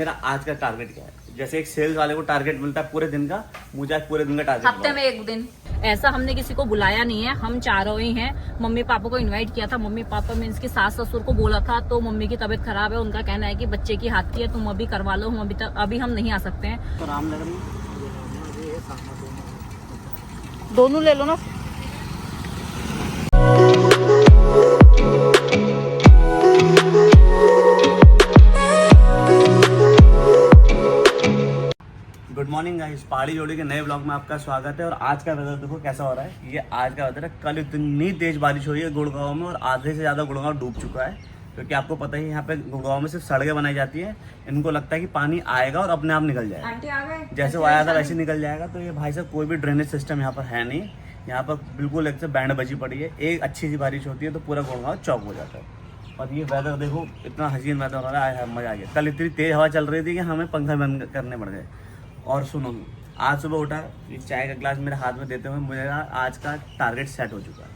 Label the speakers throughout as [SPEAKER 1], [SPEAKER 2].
[SPEAKER 1] मेरा आज का टारगेट क्या है? जैसे एक सेल्स वाले को टारगेट मिलता है पूरे दिन का, मुझे आज पूरे दिन का टारगेट
[SPEAKER 2] हफ्ते में एक दिन। ऐसा हमने किसी को बुलाया नहीं है, हम चारों ही हैं। मम्मी पापा को इनवाइट किया था। मम्मी पापा मीन्स की सास ससुर को बोला था, तो मम्मी की तबीयत खराब है। उनका कहना है कि बच्चे की हाथ की है, तुम अभी करवा लो, हम अभी हम नहीं आ सकते हैं।
[SPEAKER 1] तो रामनगर में
[SPEAKER 2] दोनों ले लो ना।
[SPEAKER 1] गुड मॉर्निंग गाइस, पहाड़ी जोड़ी के नए ब्लॉग में आपका स्वागत है। और आज का वेदर देखो कैसा हो रहा है। ये आज का वेदर है। कल इतनी तेज बारिश हुई है गुड़गांव में, और आधे से ज़्यादा गुड़गांव डूब चुका है। क्योंकि आपको पता ही यहाँ पे गुड़गांव में सिर्फ सड़कें बनाई जाती है। इनको लगता है कि पानी आएगा और अपने आप निकल जाएगा।
[SPEAKER 2] आंटी आ गए,
[SPEAKER 1] जैसे वो आया था वैसे निकल जाएगा। तो ये भाई साहब कोई भी ड्रेनेज सिस्टम यहाँ पर है नहीं। यहाँ पर बिल्कुल एक से बैंड बजी पड़ी है। एक अच्छी सी बारिश होती है तो पूरा गुड़गांव चौक हो जाता है। और ये वेदर देखो, इतना हसीन वेदर हो रहा है, मज़ा आ गया। कल इतनी तेज़ हवा चल रही थी कि हमें पंखा बंद करने पड़ गए। और सुनो, आज सुबह उठा, ये चाय का ग्लास मेरे हाथ में देते हुए मुझे आज का टारगेट सेट हो चुका है।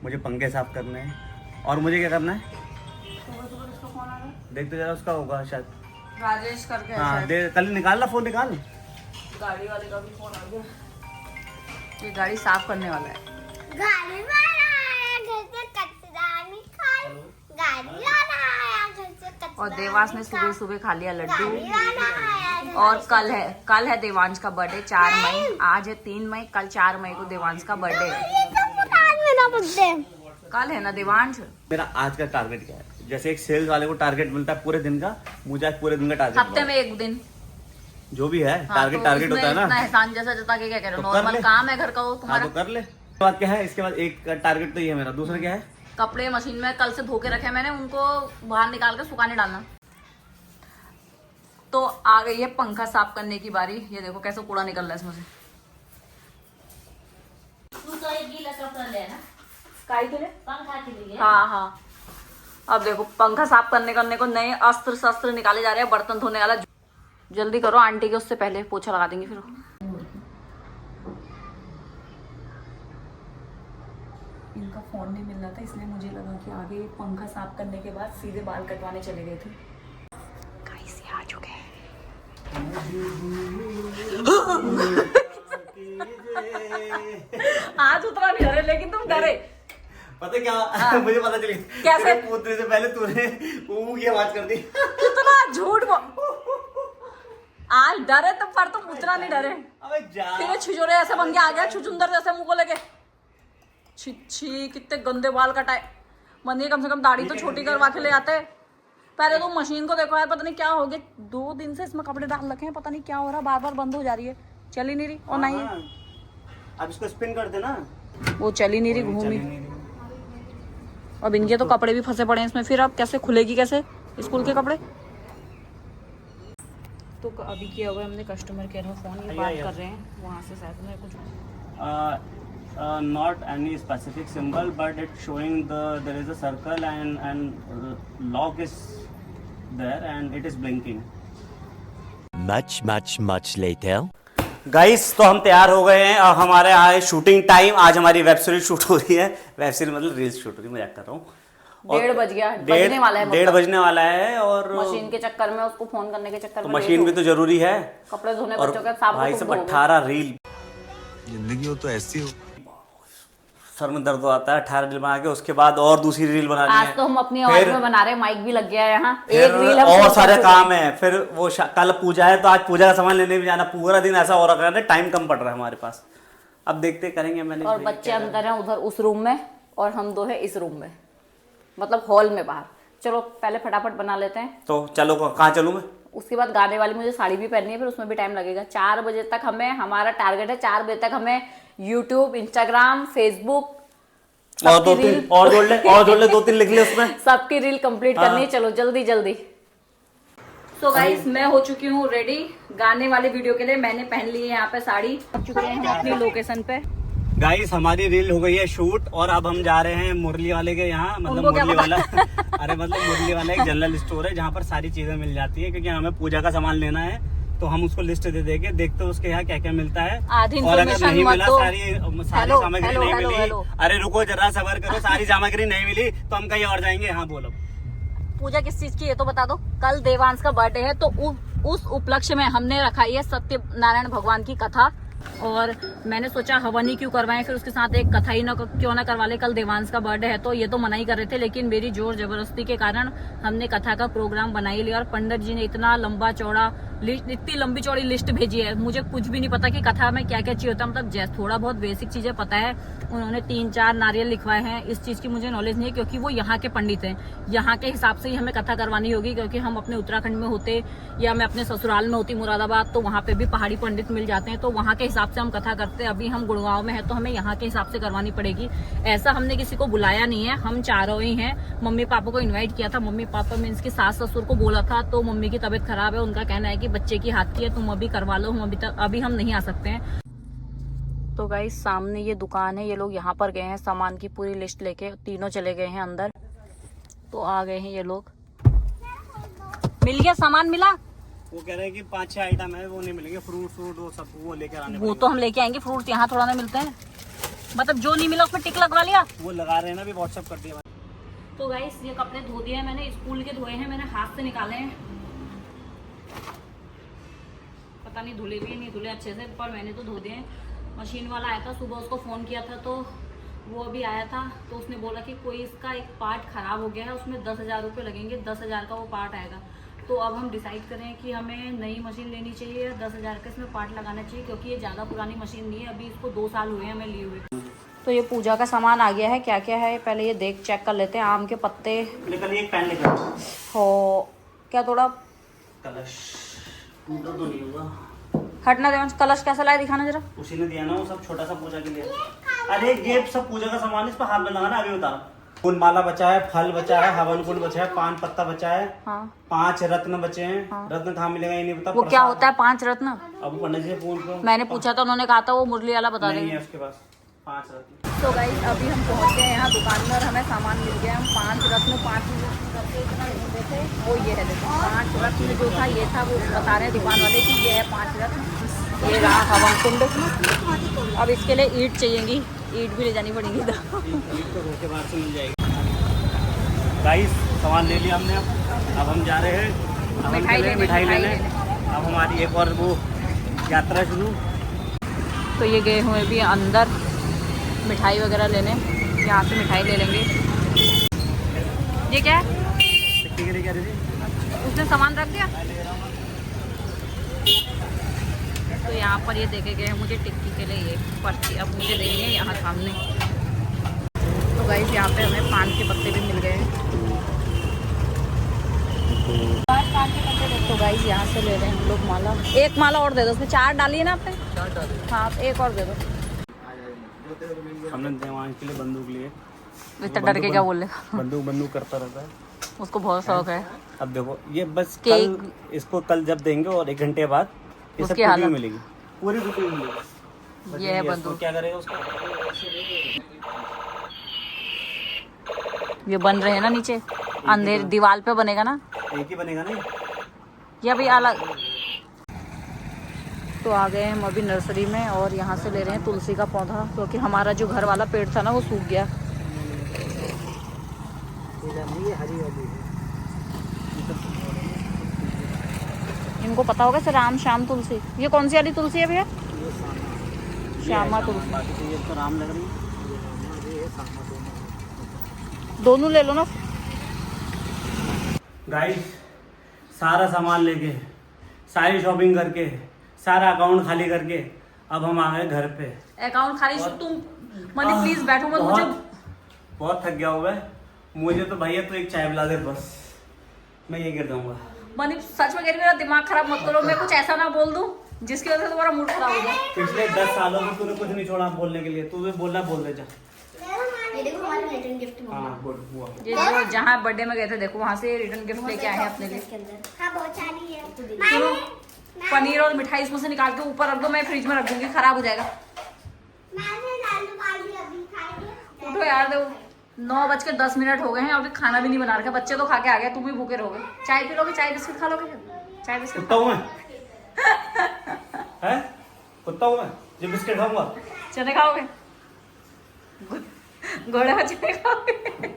[SPEAKER 1] मुझे पंखे साफ करने हैं। और मुझे क्या करना है देखते जरा, उसका होगा शायद
[SPEAKER 2] राजेश करके।
[SPEAKER 1] हाँ दे, कल निकाल ला फोन, निकाल।
[SPEAKER 2] गाड़ी वाले का भी फोन आ गया। ये गाड़ी साफ करने वाला है।
[SPEAKER 3] गाड़ी वाला आया घर से कचरा निकाल, गाड़ी वाला आया घर से कचरा।
[SPEAKER 2] और देवांश ने सुबह सुबह खा लिया लड्डू।
[SPEAKER 3] गाड़ी वाला आया घर
[SPEAKER 2] और कल है देवांश का बर्थडे 4 मई। आज है 3 मई, कल 4 मई को देवांश का बर्थडे है।
[SPEAKER 3] ये सब आज मेरा बर्थडे।
[SPEAKER 2] कल है ना देवांश।
[SPEAKER 1] मेरा आज का टारगेट क्या है? जैसे एक सेल्स वाले को टारगेट मिलता है पूरे दिन का, मुझे आज पूरे दिन का टारगेट
[SPEAKER 2] हफ्ते में एक दिन।
[SPEAKER 1] जो भी है
[SPEAKER 2] हाँ,
[SPEAKER 1] टारगेट
[SPEAKER 2] तो
[SPEAKER 1] टारगेट
[SPEAKER 2] इसमें
[SPEAKER 1] होता है ना।
[SPEAKER 2] इतना एहसान जैसा जता के क्या कह रहे हो,
[SPEAKER 1] तो कर
[SPEAKER 2] नॉर्मल
[SPEAKER 1] ले।
[SPEAKER 2] काम है घर का वो
[SPEAKER 1] हाँ
[SPEAKER 2] तुम्हारा।
[SPEAKER 1] तो कर ले। इसके बाद क्या है? इसके बाद एक टारगेट तो ये है मेरा। दूसरा क्या है?
[SPEAKER 2] कपड़े मशीन में कल से धो के रखे मैंने, उनको बाहर निकाल कर सुखाने डालना। तो आ गई है पंखा साफ करने की बारी। ये देखो कैसे कूड़ा निकल रहा है इसमें से। हाँ हाँ, अब देखो पंखा साफ करने को नए अस्त्र शस्त्र निकाले जा रहे हैं। बर्तन धोने वाला जल्दी करो, आंटी के उससे पहले पोछा लगा देंगे फिर। इनका फोन नहीं मिल रहा था, इसलिए मुझे लगा कि आगे पंखा साफ करने के बाद सीधे बाल कटवाने चले गए थे। गाइस ये आ चुके हैं। आज उतना नहीं डरे, लेकिन तुम डरे।
[SPEAKER 1] पता क्या मुझे पता चली
[SPEAKER 2] कैसे?
[SPEAKER 1] पूछने से पहले तूने ऊ की आवाज कर दी।
[SPEAKER 2] कितना झूठ आज डरे तुम, पर तुम उतना नहीं डरे।
[SPEAKER 1] अबे जा।
[SPEAKER 2] फिर छिछोरे ऐसे बन के आ गया, छुचुंदर जैसे मुंह को लेके। छी कितने गंदे बाल कटाए। मंदिर कम से कम दाढ़ी तो छोटी करवा के ले आते। पहले तो मशीन को देखो यार, पता नहीं क्या हो गया। 2 दिन से इसमें कपड़े डाल रखे हैं, पता नहीं क्या हो रहा है, बार बार बंद हो जा रही है, चल ही नहीं रही। और नहीं,
[SPEAKER 1] अब इसको स्पिन कर देना।
[SPEAKER 2] वो चल ही नहीं रही, घूमी। अब इनके तो कपड़े भी फंसे पड़े हैं इसमें, फिर अब कैसे खुलेगी, कैसे स्कूल के कपड़े। तो अभी किया हुआ हमने कस्टमर केयर में फोन, ये बात कर रहे हैं वहाँ से शायद में कुछ।
[SPEAKER 1] Not any specific symbol, but it's showing there is a circle and lock is there and it is blinking.
[SPEAKER 4] Much later.
[SPEAKER 1] Guys तो हम तैयार हो गए हैं और हमारे यहाँ है शूटिंग टाइम। आज हमारी वेब सीरीज शूट हो रही है। वेब सीरीज मतलब रील्स शूट हो रही है, मजाक कर रहा हूँ।
[SPEAKER 2] 1:30 बज गया, बजने वाला है,
[SPEAKER 1] 1:30 बजने वाला है। और
[SPEAKER 2] मशीन के चक्कर में, उसको फोन करने के चक्कर
[SPEAKER 1] तो
[SPEAKER 2] में
[SPEAKER 1] मशीन भी तो जरूरी है।
[SPEAKER 2] कपड़े धोने
[SPEAKER 1] और
[SPEAKER 2] बच्चों के साफ
[SPEAKER 1] भाई सब 18 रील।
[SPEAKER 4] जिंदगी हो तो ऐसी हो।
[SPEAKER 1] सर में दर्द आता है। 18 रील बना के उसके बाद और दूसरी रील बनानी है।
[SPEAKER 2] आज तो हम अपनी आवाज में बना रहे हैं, माइक भी लग गया है यहाँ। एक रील हम
[SPEAKER 1] और
[SPEAKER 2] शूट
[SPEAKER 1] सारे
[SPEAKER 2] कर
[SPEAKER 1] काम है। फिर वो कल पूजा है तो आज पूजा का सामान लेने भी जाना। पूरा दिन ऐसा हो रखा है, टाइम कम पड़ रहा है हमारे पास। अब देखते करेंगे मैंने।
[SPEAKER 2] और बच्चे अंदर हैं उधर उस रूम में, और हम 2 है इस रूम में, मतलब हॉल में बाहर। चलो पहले फटाफट बना लेते हैं।
[SPEAKER 1] तो चलो, कहाँ चलूँ मैं?
[SPEAKER 2] उसके बाद गाने वाली मुझे साड़ी भी पहननी है, फिर उसमें भी टाइम लगेगा। 4 बजे तक हमें, हमारा टारगेट है 4 बजे तक हमें यूट्यूब, इंस्टाग्राम, फेसबुक
[SPEAKER 1] और 2-3 और जोड़ ले 2-3 लिख ले उसमें।
[SPEAKER 2] सबकी रील कंप्लीट करनी है। चलो जल्दी जल्दी। तो गाइस मैं हो चुकी हूँ रेडी गाने वाले वीडियो के लिए। मैंने पहन ली है यहाँ पे साड़ी। पहुंच चुके हैं हम अपनी लोकेशन पे।
[SPEAKER 1] गाइस हमारी रील हो गई है शूट और अब हम जा रहे हैं मुरली वाले के यहाँ। मतलब
[SPEAKER 2] उनको क्या
[SPEAKER 1] मुरली वाला अरे मतलब मुरली वाला एक जनरल स्टोर है जहाँ पर सारी चीजें मिल जाती है। क्योंकि हमें पूजा का सामान लेना है तो हम उसको लिस्ट दे देंगे, देखते उसके यहाँ क्या क्या मिलता है।
[SPEAKER 2] आधी
[SPEAKER 1] और अगर
[SPEAKER 2] information
[SPEAKER 1] नहीं
[SPEAKER 2] मत
[SPEAKER 1] मिला,
[SPEAKER 2] दो।
[SPEAKER 1] सारी सामग्री नहीं मिली, अरे रुको जरा सबर करो, सारी सामग्री नहीं मिली तो हम कहीं और जाएंगे। हाँ बोलो।
[SPEAKER 2] पूजा किस चीज की है तो बता दो। कल देवांश का बर्थडे है, तो उस उपलक्ष्य में हमने रखाई है सत्यनारायण भगवान की कथा। और मैंने सोचा हवन ही क्यों करवाएं, फिर उसके साथ एक कथा ही क्यों ना करवा ले। कल देवांश का बर्थडे है तो ये तो मना ही कर रहे थे, लेकिन मेरी जोर जबरदस्ती के कारण हमने कथा का प्रोग्राम बना ही लिया। और पंडित जी ने इतना लंबा चौड़ा लिस्ट, इतनी लंबी चौड़ी लिस्ट भेजी है। मुझे कुछ भी नहीं पता कि कथा में क्या क्या चाहिए होता है, मतलब जैसे थोड़ा बहुत बेसिक चीजें पता है। उन्होंने 3-4 नारियल लिखवाए हैं। इस चीज की मुझे नॉलेज नहीं है क्योंकि वो यहाँ के पंडित हैं। यहाँ के हिसाब से ही हमें कथा करवानी होगी, क्योंकि हम अपने उत्तराखंड में होते या मैं अपने ससुराल में होती मुरादाबाद, तो वहाँ पे भी पहाड़ी पंडित मिल जाते हैं, तो वहाँ के हिसाब से हम कथा करते हैं। अभी हम गुड़गांव में है तो हमें यहाँ के हिसाब से करवानी पड़ेगी। ऐसा हमने किसी को बुलाया नहीं है, हम चारों ही हैं। मम्मी पापा को इन्वाइट किया था। मम्मी पापा मीन्स की सास ससुर को बोला था, तो मम्मी की तबीयत खराब है। उनका कहना है कि बच्चे की हाथ की है, तुम अभी करवा लो, हम अभी हम नहीं आ सकते हैं। तो गाइस सामने ये दुकान है, ये लोग यहाँ पर गए हैं सामान की पूरी लिस्ट लेके, तीनों चले गए हैं अंदर। तो आ गए हैं ये लोग। मिल गया सामान, मिला?
[SPEAKER 1] वो कह रहे हैं कि 5-6 आइटम है वो नहीं मिलेंगे, फ्रूट वो सब वो लेकर आने
[SPEAKER 2] वो तो हम लेके आएंगे, फ्रूट यहाँ थोड़ा ना मिलते हैं। मतलब जो नहीं मिला उसमें टिक लगवा लिया।
[SPEAKER 1] वो लगा रहे हैं ना, भी व्हाट्सएप कर दिया।
[SPEAKER 2] तो गाइस ये कपड़े धो दिए हैं मैंने, स्कूल के धोए हैं, मैंने हाथ से निकाले हैं। पता नहीं धुले भी नहीं धुले अच्छे से, पर मैंने तो धो दिए हैं। मशीन वाला आया था सुबह, उसको फ़ोन किया था तो वो अभी आया था, तो उसने बोला कि कोई इसका एक पार्ट ख़राब हो गया है, उसमें 10,000 रुपये लगेंगे, 10,000 का वो पार्ट आएगा। तो अब हम डिसाइड करें कि हमें नई मशीन लेनी चाहिए या 10,000 का इसमें पार्ट लगाना चाहिए, क्योंकि ये ज़्यादा पुरानी मशीन नहीं है, अभी इसको 2 साल हुए हैं हमें लिए हुए। तो ये पूजा का सामान आ गया है, क्या क्या है पहले ये देख चेक कर लेते हैं। आम के पत्ते
[SPEAKER 1] निकल, एक पेन लेकर
[SPEAKER 2] हो, क्या थोड़ा
[SPEAKER 1] कलश टूटा तो नहीं होगा।
[SPEAKER 2] हटना देवांश, कलश कैसा लाए दिखाना जरा।
[SPEAKER 1] उसी ने दिया ना वो सब, छोटा सा पूजा के लिए। अरे ये सब पूजा का सामान इस पर हाथ में लगाना, अभी बता। फूल माला बचा है, फल बचा है, हवन कुंड बचा है, पान पत्ता बचा है,
[SPEAKER 2] हाँ।
[SPEAKER 1] 5 रत्न बचे हैं। हाँ। रत्न कहाँ मिलेगा ये नहीं पता।
[SPEAKER 2] वो क्या होता है 5 रत्न?
[SPEAKER 1] अब पंडित जी पूछ लो।
[SPEAKER 2] मैंने पूछा था, उन्होंने कहा था वो मुरली वाला बता
[SPEAKER 1] नहीं
[SPEAKER 2] देंगे।
[SPEAKER 1] है उसके पास 5 रत्न।
[SPEAKER 2] तो गाइस अभी हम पहुंच गए यहाँ दुकान में और हमें सामान मिल गया। हम 5 रत्न 5 रत्न इतना ढूंढे थे, वो ये है देखो 5 रत्न जो था ये था, वो बता रहे हैं दुकान वाले कि ये है 5 रत्न। ये रहा हवन कुंड। अब इसके लिए ईंट चाहिएगी, ईंट भी ले जानी पड़ेगी।
[SPEAKER 1] ईंट तो घर के बाहर से मिल जाएगी। गाइस सामान ले लिया हमने, अब हम जा रहे हैं मिठाई लेने। अब हमारी एक और वो यात्रा शुरू।
[SPEAKER 2] तो ये गए हुए भी अंदर मिठाई वगैरह लेने, यहाँ से मिठाई ले लेंगे। ये क्या है?
[SPEAKER 1] टिक्की के लिए क्या दीदी?
[SPEAKER 2] उसने सामान रख दिया। तो यहाँ पर ये देखे गए हैं मुझे टिक्की के लिए ये पर्ची, अब मुझे देंगे यहाँ सामने। तो गाइस यहाँ पे हमें पान के पत्ते भी मिल गए हैं। तो गाइस यहाँ से ले रहे हैं हम लोग माला। एक माला और दे दो, उसमें 4 डाली है ना आपने? 4 डाली। हाँ एक और दे दो।
[SPEAKER 1] हमने देवांश के लिए बंदूक लिए।
[SPEAKER 2] इतना डर के क्या बोल रहे?
[SPEAKER 1] बंदूक करता रहता है,
[SPEAKER 2] उसको बहुत शौक है।
[SPEAKER 1] अब देखो ये बस कल, इसको कल जब देंगे और 1 घंटे बाद ये सब टुकड़ी मिलेगी, पूरी टुकड़ी मिलेगी।
[SPEAKER 2] ये है बंदूक।
[SPEAKER 1] क्या करेगा उसका?
[SPEAKER 2] ये बन रहे हैं ना नीचे, अंधेर दीवार पे बनेगा ना,
[SPEAKER 1] एक ही बनेगा ना
[SPEAKER 2] या भी अलग। तो आ गए हम अभी नर्सरी में और यहाँ से ले रहे हैं तुलसी का पौधा, क्योंकि हमारा जो घर वाला पेड़ था ना वो सूख गया। इनको पता होगा सर, राम श्याम तुलसी। ये कौन सी वाली तुलसी है भैया? श्यामा तुलसी।
[SPEAKER 1] ये तो राम लग रही है।
[SPEAKER 2] दोनों ले लो ना।
[SPEAKER 1] गाइस सारा सामान लेके, सारी शॉपिंग करके, सारा अकाउंट खाली करके अब हम आ गए घर पे।
[SPEAKER 2] अकाउंट खाली तुम मनी प्लीज बैठो मत, मुझे
[SPEAKER 1] बहुत थक गया हुआ है मुझे तो। भैया तो एक चाय पिला दे बस, मैं ये गिर दूंगा।
[SPEAKER 2] मनी सच में कह रही, मेरा दिमाग खराब मत करो, मैं कुछ ऐसा ना बोल दूं जिसकी वजह से तुम्हारा मूड खराब हो जाए।
[SPEAKER 1] पिछले 10 सालों में तूने कुछ नहीं छोड़ा बोलने के लिए, तू बोलना बोल दे जा।
[SPEAKER 3] ये देखो हमारा रिटर्न गिफ्ट
[SPEAKER 1] हाँ बोल हुआ।
[SPEAKER 2] ये जो जहाँ बर्थडे में गए थे देखो, वहाँ से रिटर्न गिफ्ट लेके आए हैं अपने लिए।
[SPEAKER 3] हाँ बहुत सारी है।
[SPEAKER 2] सुनो, पनीर और मिठाई इसमें से निकाल के ऊपर रख दो, मैं फ्रिज में रख दूंगी, खराब हो जाएगा। उठो यार, देखो 9:10 हो गए हैं, अभी खाना भी नहीं बना रखा, बच्चे तो खा के आ गए, तुम भी भूखे रहोगे। चाय पी लोगे? चाय बिस्किट खा लोगे? चाय बिस्किट
[SPEAKER 1] कुत्ता हूँ मैं कुत्ता हूँ मैं जो बिस्किट खाऊंगा?
[SPEAKER 2] चने खाओगे? घोड़े में चने खाओगे?